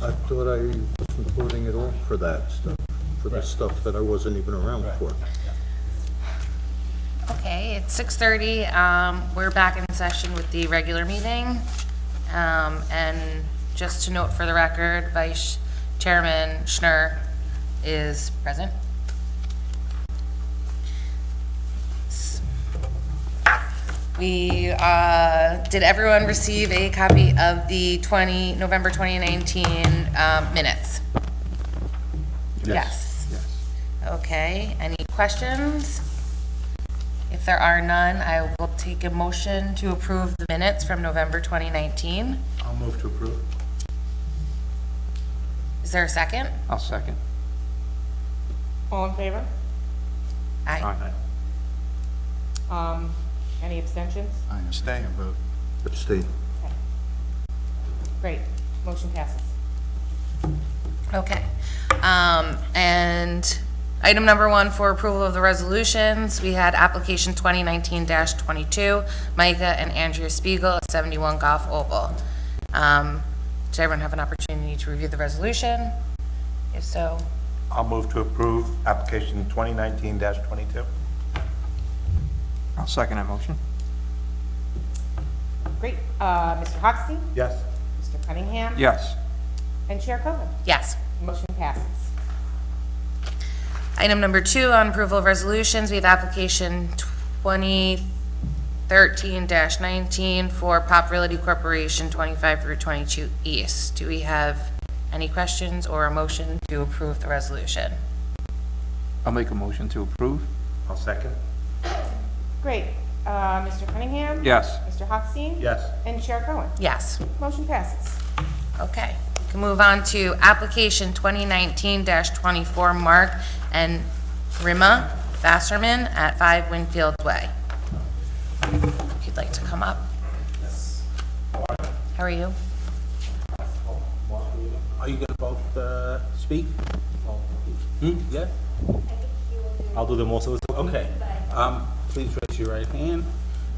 I thought I was including it all for that stuff, for the stuff that I wasn't even around for. Okay, it's 6:30. We're back in session with the regular meeting. And just to note for the record, Vice Chairman Schnur is present. Did everyone receive a copy of the November 2019 minutes? Yes. Okay, any questions? If there are none, I will take a motion to approve the minutes from November 2019. I'll move to approve. Is there a second? I'll second. All in favor? Aye. Any abstentions? I abstain. Vote. Abstain. Okay. Great, motion passes. Okay. And item number 1 for approval of the resolutions, we had application 2019-22, Micah and Andrea Spiegel at 71 Golf Oval. Did everyone have an opportunity to review the resolution? If so, I'll move to approve application 2019-22. I'll second that motion. Great, Mr. Hochstein? Yes. Mr. Cunningham? Yes. And Chair Cohen? yes. Motion passes. Item number 2 on approval of resolutions, we have application 2013-19 for Pop Realty Corporation 25 through 22 East. Do we have any questions or a motion to approve the resolution? I'll make a motion to approve. I'll second. Great, Mr. Cunningham? Yes. Mr. Hochstein? Yes. And Chair Cohen? Yes. Motion passes. Okay, we can move on to application 2019-24, Mark and Rima Vasserman at 5 Winfield Way. If you'd like to come up. How are you? Are you gonna both speak? Yeah? I'll do the most of it. Okay. Please raise your right hand.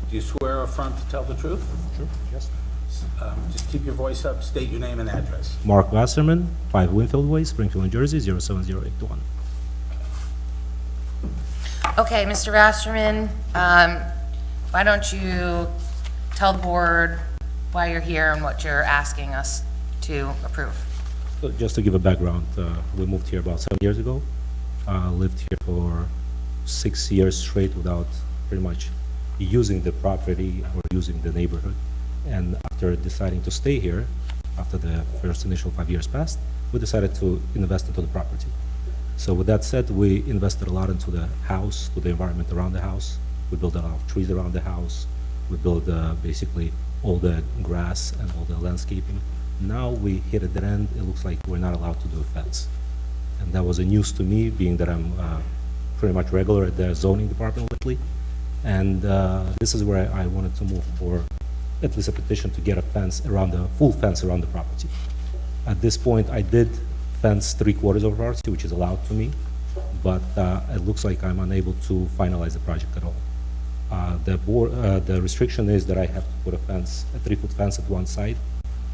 Do you swear or affirm to tell the truth? Sure, yes. Just keep your voice up, state your name and address. Mark Wasserman, 5 Winfield Way, Springfield, New Jersey, 07081. Okay, Mr. Vasserman, why don't you tell the board why you're here and what you're asking us to approve? So just to give a background, we moved here about 7 years ago. Lived here for 6 years straight without pretty much using the property or using the neighborhood. And after deciding to stay here, after the first initial 5 years passed, we decided to invest into the property. So with that said, we invested a lot into the house, to the environment around the house. We built a lot of trees around the house. We built basically all the grass and all the landscaping. Now we hit a dead end. It looks like we're not allowed to do a fence. And that was a news to me, being that I'm pretty much regular at the zoning department lately. And this is where I wanted to move for at least a petition to get a fence around the full fence around the property. At this point, I did fence 3/4 of the property, which is allowed to me, but it looks like I'm unable to finalize the project at all. The restriction is that I have to put a fence, a 3-foot fence at one side,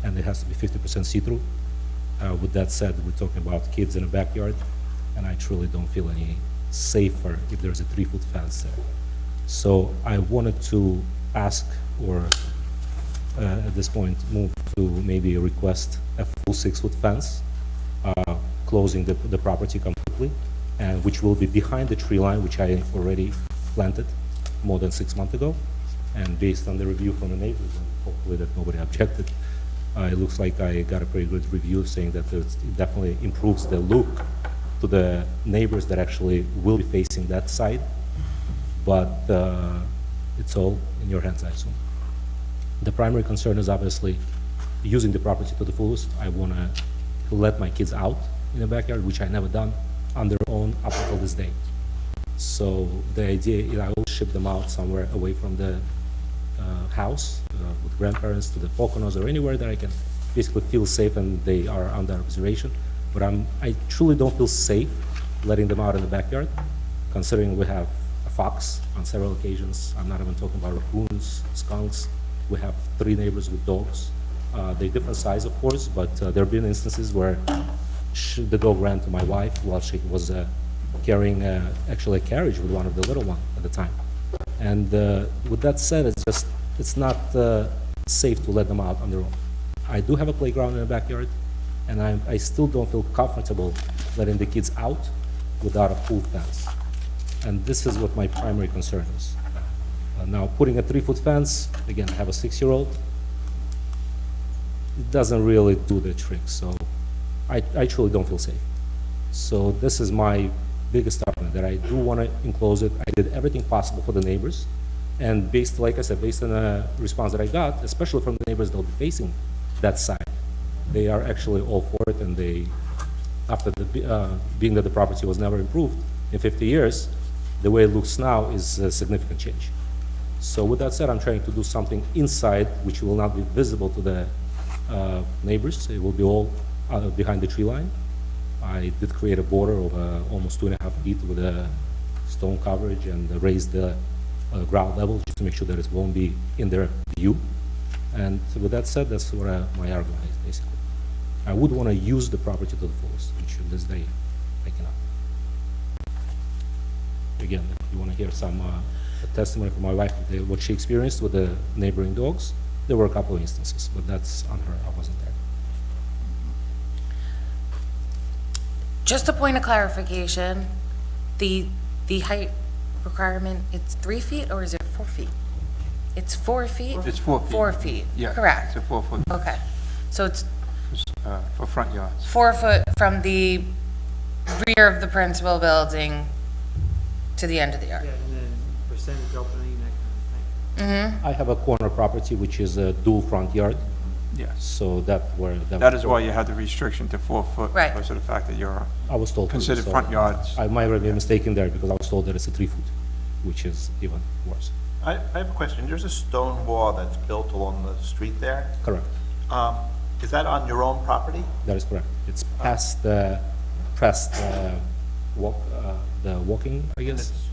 and it has to be 50% see-through. With that said, we're talking about kids in a backyard, and I truly don't feel any safer if there's a 3-foot fence there. So I wanted to ask, or at this point, move to maybe request a full 6-foot fence, closing the property completely, and which will be behind the tree line, which I already planted more than 6 months ago. And based on the review from the neighbors, and hopefully that nobody objected, it looks like I got a pretty good review saying that it definitely improves the look to the neighbors that actually will be facing that side. But it's all in your hands, I assume. The primary concern is obviously using the property to the fullest. I want to let my kids out in the backyard, which I never done on their own up until this day. So the idea is I will ship them out somewhere away from the house with grandparents to the Poconos or anywhere that I can basically feel safe and they are under observation. But I truly don't feel safe letting them out in the backyard, considering we have a fox on several occasions. I'm not even talking about raccoons, skunks. We have 3 neighbors with dogs. They're different size, of course, but there have been instances where the dog ran to my wife while she was carrying actually a carriage with one of the little ones at the time. And with that said, it's not safe to let them out on their own. I do have a playground in the backyard, and I still don't feel comfortable letting the kids out without a full fence. And this is what my primary concern is. Now, putting a 3-foot fence, again, I have a 6-year-old, it doesn't really do the trick, so I truly don't feel safe. So this is my biggest argument, that I do want to enclose it. I did everything possible for the neighbors, and like I said, based on the response that I got, especially from the neighbors that will be facing that side, they are actually all for it, and after being that the property was never improved in 50 years, the way it looks now is a significant change. So with that said, I'm trying to do something inside which will not be visible to the neighbors. It will be all behind the tree line. I did create a border of almost 2.5 feet with a stone coverage and raise the ground level just to make sure that it won't be in their view. And so with that said, that's what my argument is, basically. I would want to use the property to the fullest, which in this day I cannot. Again, if you want to hear some a testimony from my wife, what she experienced with the neighboring dogs, there were a couple of instances, but that's on her. I wasn't there. Just a point of clarification, the height requirement, it's 3 feet or is it 4 feet? It's 4 feet? It's 4 feet. 4 feet, Yeah. correct. It's a 4-foot Okay, so it's for front yards. 4 foot from the rear of the principal building to the end of the yard. Yeah, and then percentage opening, that kind of thing. Mm-hmm, I have a corner property which is a dual front yard, Yes. so that That is why you have the restriction to 4 foot. Right. Because of the fact that you're I was told. to, considered so front yards. I might have been mistaken there because I was told that it's a 3-foot, which is even worse. I have a question. There's a stone wall that's built along the street there. Correct. Is that on your own property? That is correct. It's past the walking, I And guess. it's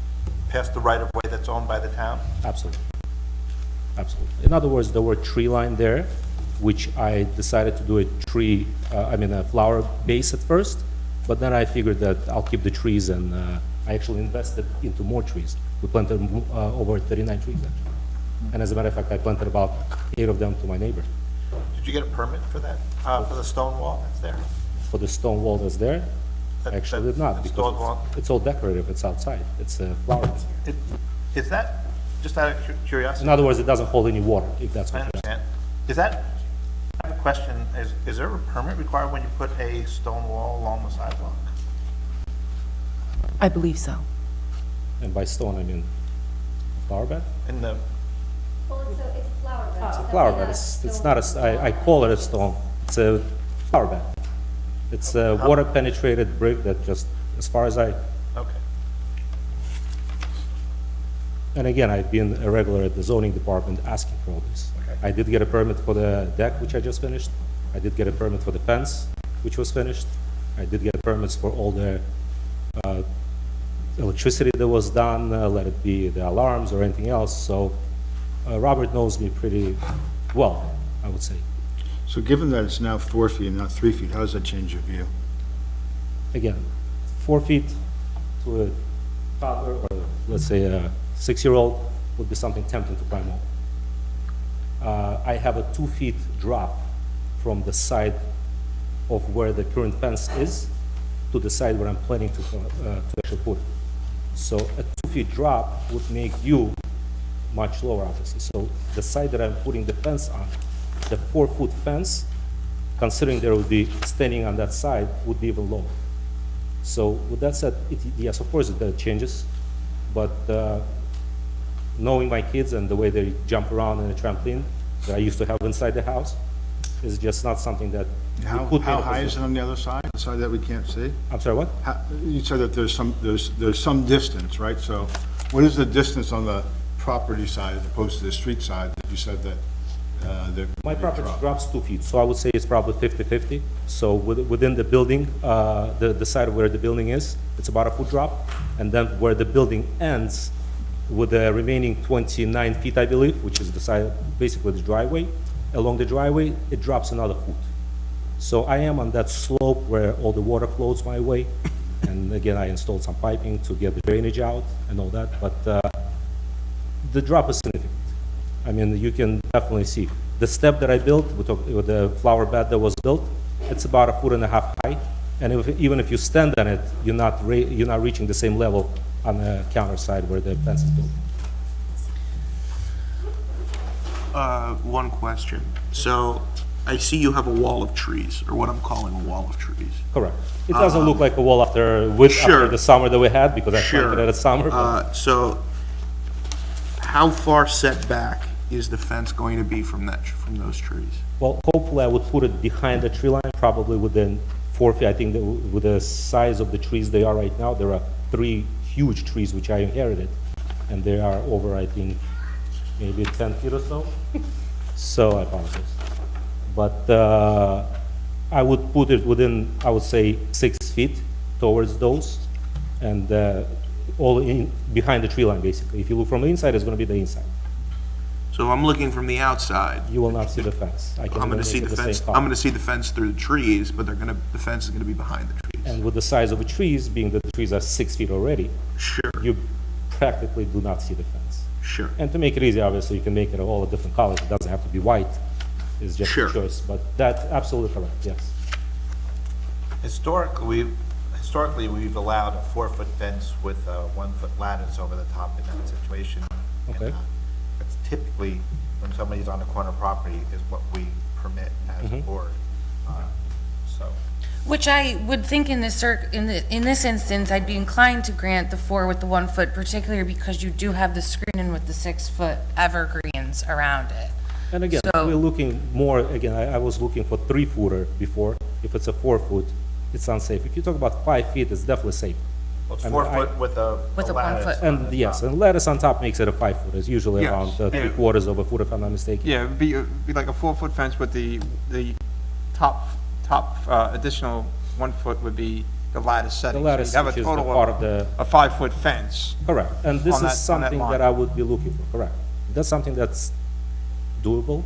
past the right-of-way that's owned by the town? Absolutely. Absolutely. In other words, there were tree line there, which I decided to do a flower base at first, but then I figured that I'll keep the trees, and I actually invested into more trees. We planted over 39 trees, actually. And as a matter of fact, I planted about 8 of them to my neighbor. Did you get a permit for that, for the stone wall that's there? For the stone wall that's there, I actually did not, that stone because wall? it's all decorative, it's outside, it's a flower. Is that, just out of curiosity? In other words, it doesn't hold any water, if that's I what you're asking. understand. Is that, I have a question, is there a permit required when you put a stone wall along the sidewalk? I believe so. And by stone, I mean flower bed? In the, Well, it's a flower bed. It's a flower bed, it's not I call it a stone, it's a flower bed. It's a water penetrated brick that just, as far as okay. and again, I've been a regular at the zoning department asking for all this. Okay. I did get a permit for the deck, which I just finished. I did get a permit for the fence, which was finished. I did get permits for all the electricity that was done, let it be the alarms or anything else. So Robert knows me pretty well, I would say. So given that it's now 4 feet and not 3 feet, how does that change your view? Again, 4 feet to a toddler, or let's say a 6-year-old, would be something tempting to climb over. I have a 2 feet drop from the side of where the current fence is to the side where I'm planning to actually put it. So a 2 feet drop would make you much lower, obviously. So the side that I'm putting the fence on, the 4-foot fence, considering there would be standing on that side, would be even lower. So with that said, yes, of course, it changes, but knowing my kids and the way they jump around in a trampoline that I used to have inside the house is just not something that How would put me in a high is it position. on the other side, the side that we can't see? I'm sorry, what? You said that there's some distance, right? So what is the distance on the property side as opposed to the street side that you said that My property drops 2 feet, so I would say it's probably 50-50. So within the building, the side where the building is, it's about a foot drop. And then where the building ends, with the remaining 29 feet, I believe, which is the side, basically the driveway, along the driveway, it drops another foot. So I am on that slope where all the water flows my way. And again, I installed some piping to get the drainage out and all that, but the drop is significant. I mean, you can definitely see. The step that I built, with the flower bed that was built, it's about 1.5 feet high. And even if you stand on it, you're not reaching the same level on the counter side where the fence is built. One question. So I see you have a wall of trees, or what I'm calling a wall of trees. Correct. It doesn't look like a wall after Sure. the summer that we had, because I Sure. planted it at summer. but- So how far set back is the fence going to be from those trees? Well, hopefully I would put it behind the tree line, probably within 4 feet. I think that with the size of the trees they are right now, there are 3 huge trees which I inherited, and they are over, I think, maybe 10 feet or so. So I apologize. But I would put it within, I would say, 6 feet towards those, and all in behind the tree line, basically. If you look from the inside, it's going to be the inside. So if I'm looking from the outside, You will not see the fence. I can I'm going to see make the it same fence, color. I'm going to see the fence through the trees, but the fence is going to be behind the trees. And with the size of the trees, being that the trees are 6 feet already, Sure, you practically do not see the fence. sure. And to make it easy, obviously, you can make it all a different colors. It doesn't have to be white. It's just Sure. a choice. But that's absolutely correct, yes. Historically, we've allowed a 4-foot fence with a 1-foot lattice over the top in that situation. And, Okay. That's typically, when somebody's on a corner property, is what we permit as a board. So, Which I would think in this instance, I'd be inclined to grant the 4 with the 1 foot, particularly because you do have the screening with the 6-foot evergreens around it. And again, So- we're looking more, again, I was looking for 3-footer before. If it's a 4-foot, it's unsafe. If you talk about 5 feet, it's definitely safe. well, it's I mean, 4 foot with a With a 1 lattice foot. on And the yes, top. and lattice on top makes it a 5-foot. It's usually Yes. around Yeah. 3/4 of a foot, if I'm not mistaken. Yeah, it'd be like a 4-foot fence with the top additional 1 foot would be the lattice setting. The lattice, So you'd have which a is the total part of the, a 5-foot fence. correct. And this On is that something line. that I would be looking for, correct. That's something that's doable.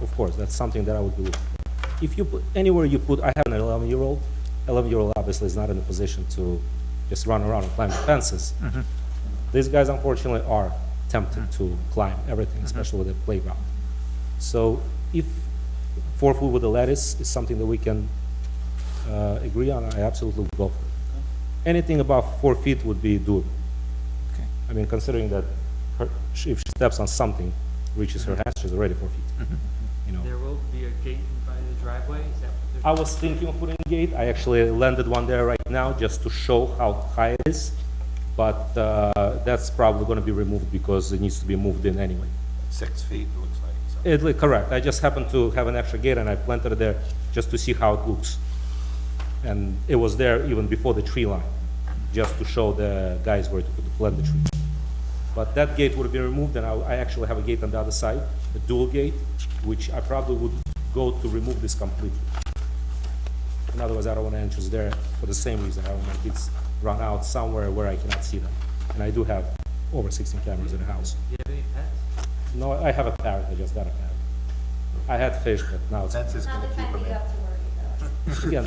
Of course, that's something that I would be looking for. If you put, anywhere you put, I have an 11-year-old. 11-year-old obviously is not in a position to just run around and climb the fences. These guys unfortunately are tempted to climb everything, especially with the playground. So if 4 foot with a lattice is something that we can agree on, I absolutely would go for it. Anything above 4 feet would be doable. Okay. I mean, considering that if she steps on something, reaches her hands, she's already 4 feet. You know, There will be a gate in front of the driveway, is that what I was thinking of putting a gate. I actually landed one there right now just to show how high it is. But that's probably going to be removed because it needs to be moved in anyway. 6 feet, it looks like. So. Correct. I just happened to have an extra gate and I planted it there just to see how it looks. And it was there even before the tree line, just to show the guys where to plant the tree. But that gate would be removed, and I actually have a gate on the other side, a dual gate, which I probably would go to remove this completely. In other words, I don't want entrance there for the same reason. I don't want my kids run out somewhere where I cannot see them. And I do have over 16 cameras in the house. Do you have any pets? No, I have a parrot. I just got a parrot. I had fish, but now it's. Fence is Not gonna the keep time them you in. have to worry though. Again,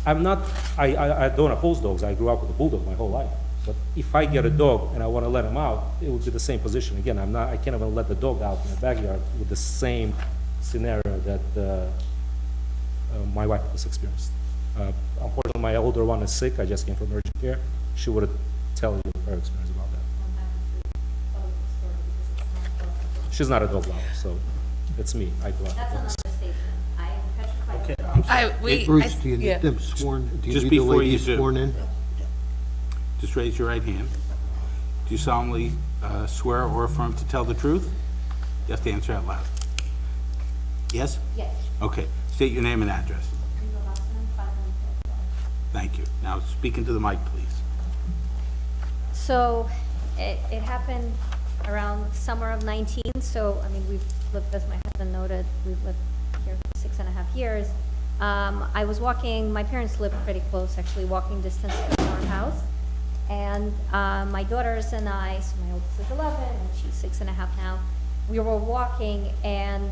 I'm not, I don't oppose dogs. I grew up with a bulldog my whole life. But if I get a dog and I want to let him out, it would be the same position. Again, I can't even let the dog out in the backyard with the same scenario that my wife has experienced. Unfortunately, my older one is sick. I just came from urgent care. She would tell you her experience about that. I'm having to follow the story because it's not close. She's not a dog lover, so it's me. I go out. That's an understatement. I am petrified. Okay, of I'm dogs. sorry. Bruce, do you need them sworn, do you Just need the before you ladies do. sworn in? Just raise your right hand. Do you solemnly swear or affirm to tell the truth? You have to answer out loud. Yes? Yes. Okay. State your name and address. Ringo Wasserman, 500 Thank you. Now, speak into the mic, please. So it happened around summer of 19, so, I mean, we've lived, as my husband husband noted, we've lived here for 6.5 years. I was walking, my parents live pretty close, actually walking distance from our house. And my daughters and I, so my oldest is 11 and she's 6.5 now, we were walking and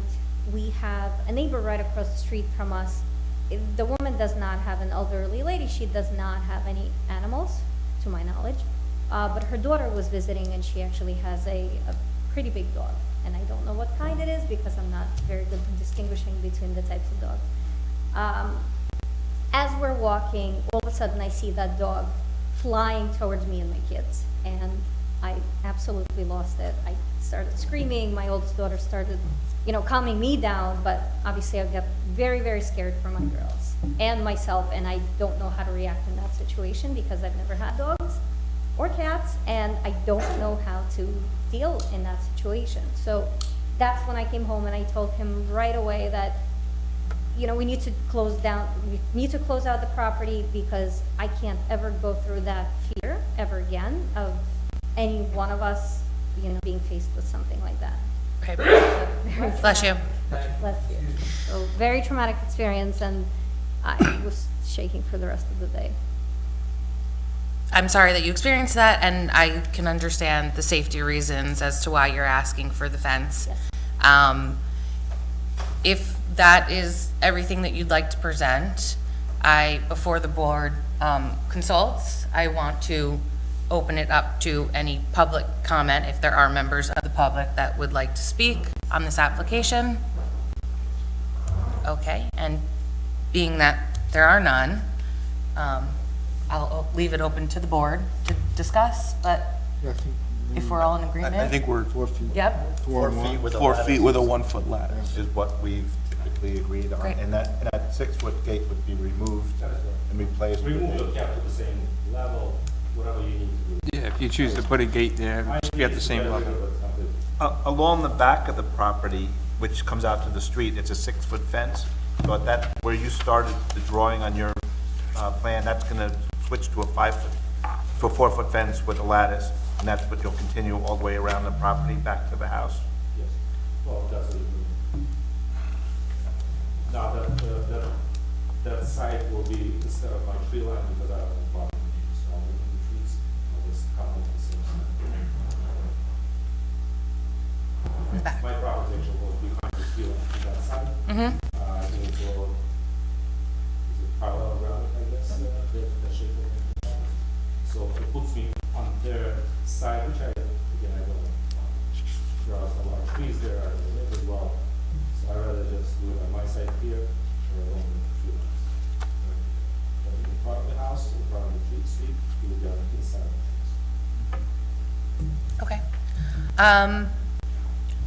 we have a neighbor right across the street from us. The woman does not have an elderly lady, she does not have any animals, to my knowledge. But her daughter was visiting and she actually has a pretty big dog. And I don't know what kind it is because I'm not very good at distinguishing between the types of dogs. As we're walking, all of a sudden I see that dog flying towards me and my kids. And I absolutely lost it. I started screaming. My oldest daughter started, calming me down. But obviously I got very, very scared for my girls and myself. And I don't know how to react in that situation because I've never had dogs or cats. And I don't know how to deal in that situation. So that's when I came home and I told him right away that we need to close out the property because I can't ever go through that fear ever again of any one of us, being faced with something like that. Okay. So, Bless you. Bless you. So very traumatic experience, and I was shaking for the rest of the day. I'm sorry that you experienced that, and I can understand the safety reasons as to why you're asking for the fence. Yes. If that is everything that you'd like to present, before the board consults, I want to open it up to any public comment if there are members of the public that would like to speak on this application. Okay, and being that there are none, I'll leave it open to the board to discuss, but if we're all in agreement. I think we're 4 feet. Yep. 4 feet with a 4 lattice feet with a 1-foot lattice. is what we've typically agreed on. Great. And that 6-foot gate would be removed and replaced with Remove the a... cap to the same level, whatever you need to do. Yeah, if you choose to put a gate there, it should be at the same level. Along the back of the property, which comes out to the street, it's a 6-foot fence. So at that, where you started the drawing on your plan, that's going to switch to a 4-foot fence with a lattice, and that's what you'll continue all the way around the property back to the house. Yes. Well, that's what it will. Now, that side will be instead of my tree line, because I have a problem with surrounding the trees, I'll just come on the same side. Back. My property actually goes behind the tree line to that side. I think it's all, is it parallel ground, I guess, the shape of it. So it puts me on their side, which I don't know. There are a lot of trees there, I live as well. So I'd rather just do it on my side here or along the tree lines. In front of the house, in front of the tree street, it will be on the inside of the trees. Okay.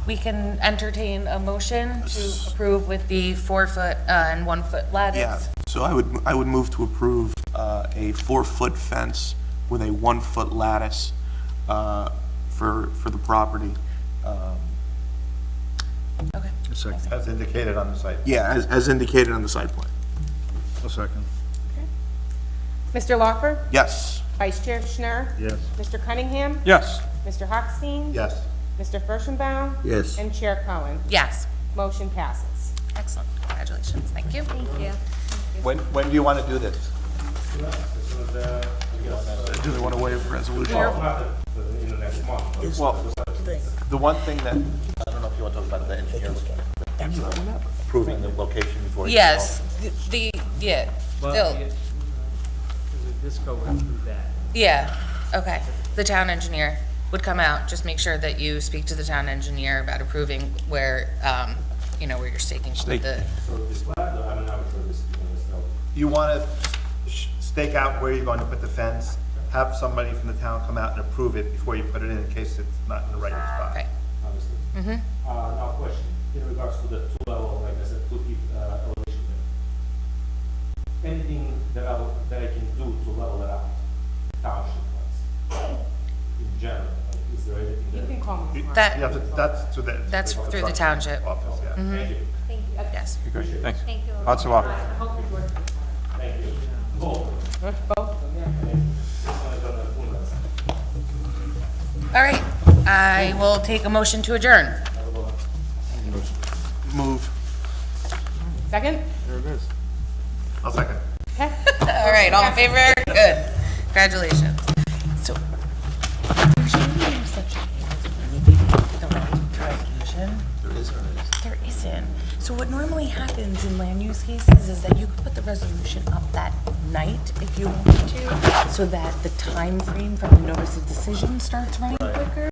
We can entertain a motion to approve with the 4-foot and 1-foot lattice. Yeah, so I would move to approve a 4-foot fence with a 1-foot lattice for the property. Okay. A second. As indicated on the site. Yeah, as indicated on the site plan. A second. Mr. Lawfer? Yes. Vice Chair Schnur? Yes. Mr. Cunningham? Yes. Mr. Hochstein? Yes. Mr. Furstenbaum? Yes. And Chair Cohen? Yes. Motion passes. Excellent. Congratulations. Thank you. Thank you. When do you want to do this? Do they want to waive resolution? In the next month. Well, the one thing that, I don't know if you want to talk about the engineer, approving the location before you... Yes, yeah, Well, still, there's a disco went through that. yeah, okay. The town engineer would come out, just make sure that you speak to the town engineer about approving where, where you're staking the, So this lab, I'm not sure this is going to sell. You want to stake out where you're going to put the fence, have somebody from the town come out and approve it before you put it in case it's not in the right spot. okay. Understood. Now question, in regards to the 2-level, like I said, 2 feet elevation there. Anything that I can do to level it out, township wise, in general, like, is there anything You that? can call me. tomorrow. That's through the... That's through the township. Office, yeah. Thank you, Thank you. Yes. Great, thanks. Thank you. Lots of luck. thank you. Both. Both, yeah. All right, I will take a motion to adjourn. Second? There it is. I'll second. Okay. All right, all in favor? Good. Congratulations. So, there's no such thing as waiving the right to resolution. There isn't. So what normally happens in land use cases is that you could put the resolution up that night if you wanted to, so that the time frame from the notice of decision starts running quicker.